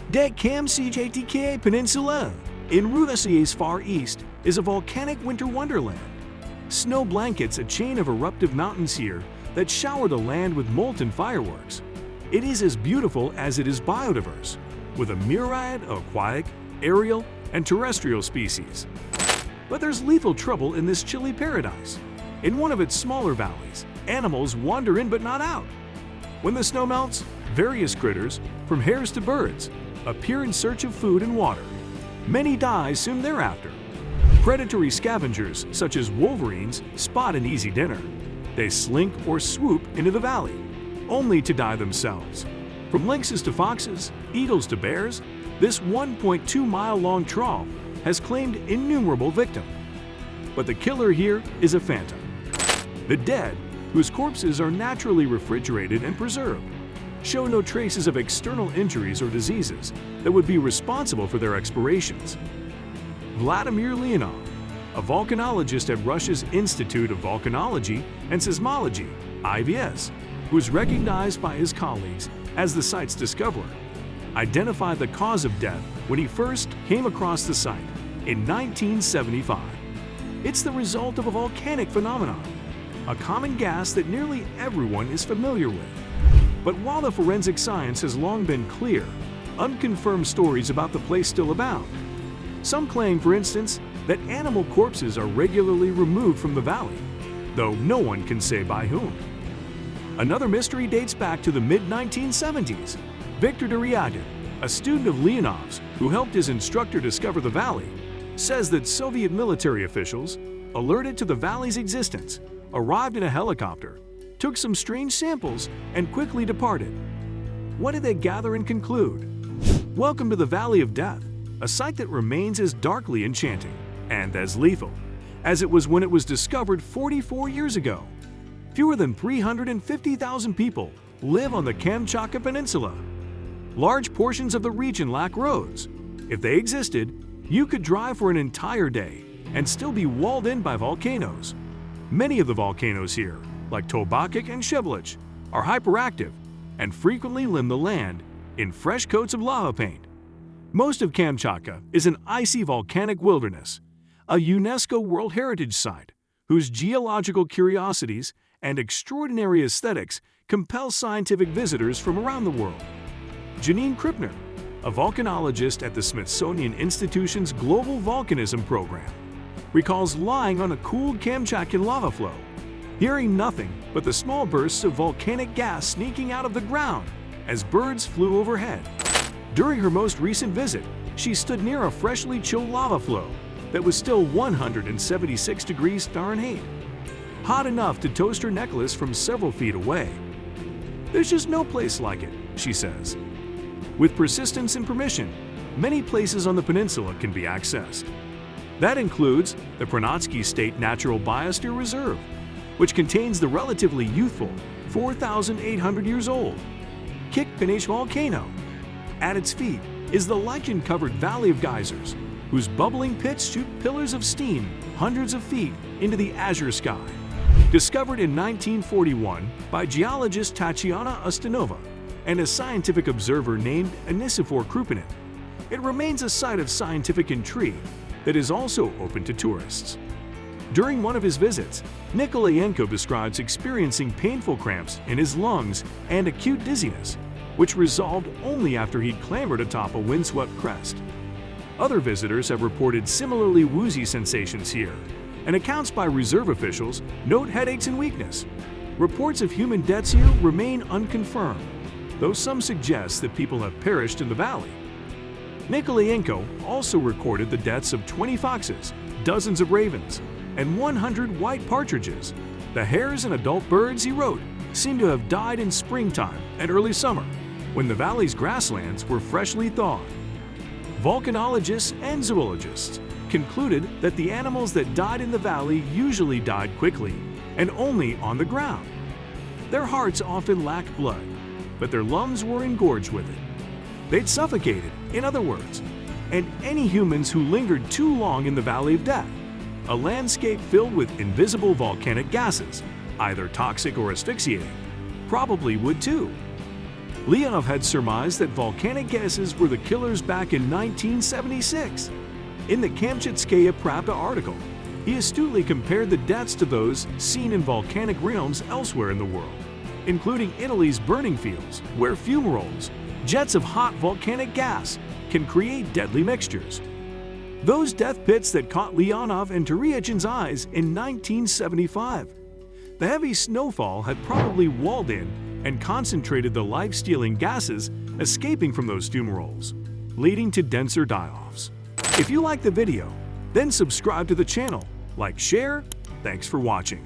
The Kamchatka Peninsula in Russia's far east is a volcanic winter wonderland. Snow blankets a chain of eruptive mountains here that shower the land with molten fireworks. It is as beautiful as it is biodiverse, with a myriad of aquatic, aerial, and terrestrial species. But there's lethal trouble in this chilly paradise. In one of its smaller valleys, animals wander in but not out. When the snow melts, various critters, from hares to birds, appear in search of food and water. Many die soon thereafter. Predatory scavengers, such as wolverines, spot an easy dinner. They slink or swoop into the valley, only to die themselves. From lynxes to foxes, eagles to bears, this 1.2-mile-long trawl has claimed innumerable victims. But the killer here is a phantom. The dead, whose corpses are naturally refrigerated and preserved, show no traces of external injuries or diseases that would be responsible for their expirations. Vladimir Leonov, a volcanologist at Russia's Institute of Volcanology and Seismology, IVS, who is recognized by his colleagues as the site's discoverer, identified the cause of death when he first came across the site in 1975. It's the result of a volcanic phenomenon, a common gas that nearly everyone is familiar with. But while the forensic science has long been clear, unconfirmed stories about the place still abound. Some claim, for instance, that animal corpses are regularly removed from the valley, though no one can say by whom. Another mystery dates back to the mid-1970s. Viktor Duryagin, a student of Leonov's who helped his instructor discover the valley, says that Soviet military officials, alerted to the valley's existence, arrived in a helicopter, took some strange samples, and quickly departed. What did they gather and conclude? Welcome to the Valley of Death, a site that remains as darkly enchanting and as lethal as it was when it was discovered 44 years ago. Fewer than 350,000 people live on the Kamchatka Peninsula. Large portions of the region lack roads. If they existed, you could drive for an entire day and still be walled in by volcanoes. Many of the volcanoes here, like Tobakik and Shevelich, are hyperactive and frequently limn the land in fresh coats of lava paint. Most of Kamchatka is an icy volcanic wilderness, a UNESCO World Heritage Site whose geological curiosities and extraordinary aesthetics compel scientific visitors from around the world. Janine Krippner, a volcanologist at the Smithsonian Institution's Global Volcanism Program, recalls lying on a cooled Kamchatkan lava flow, hearing nothing but the small bursts of volcanic gas sneaking out of the ground as birds flew overhead. During her most recent visit, she stood near a freshly chilled lava flow that was still 176 degrees Fahrenheit, hot enough to toast her necklace from several feet away. There's just no place like it, she says. With persistence and permission, many places on the peninsula can be accessed. That includes the Pranatsky State Natural Biosphere Reserve, which contains the relatively youthful 4,800 years old Kikpinish volcano. At its feet is the lichen-covered Valley of Geysers, whose bubbling pits shoot pillars of steam hundreds of feet into the azure sky. Discovered in 1941 by geologist Tatiana Ustinova and a scientific observer named Anisifor Krupinin, it remains a site of scientific intrigue that is also open to tourists. During one of his visits, Nikolayenko describes experiencing painful cramps in his lungs and acute dizziness, which resolved only after he'd clambered atop a windswept crest. Other visitors have reported similarly woozy sensations here, and accounts by reserve officials note headaches and weakness. Reports of human deaths here remain unconfirmed, though some suggest that people have perished in the valley. Nikolayenko also recorded the deaths of 20 foxes, dozens of ravens, and 100 white partridges. The hares and adult birds, he wrote, seem to have died in springtime and early summer, when the valley's grasslands were freshly thawed. Volcanologists and zoologists concluded that the animals that died in the valley usually died quickly and only on the ground. Their hearts often lacked blood, but their lungs were engorged with it. They'd suffocated, in other words, and any humans who lingered too long in the Valley of Death, a landscape filled with invisible volcanic gases, either toxic or asphyxiating, probably would too. Leonov had surmised that volcanic gases were the killers back in 1976. In the Kamchatskaya Pravda article, he astutely compared the deaths to those seen in volcanic realms elsewhere in the world, including Italy's burning fields, where fumaroles, jets of hot volcanic gas, can create deadly mixtures. Those death pits that caught Leonov and Turyachin's eyes in 1975. The heavy snowfall had probably walled in and concentrated the life-stealing gases escaping from those fumaroles, leading to denser die-offs. If you like the video, then subscribe to the channel, like, share. Thanks for watching.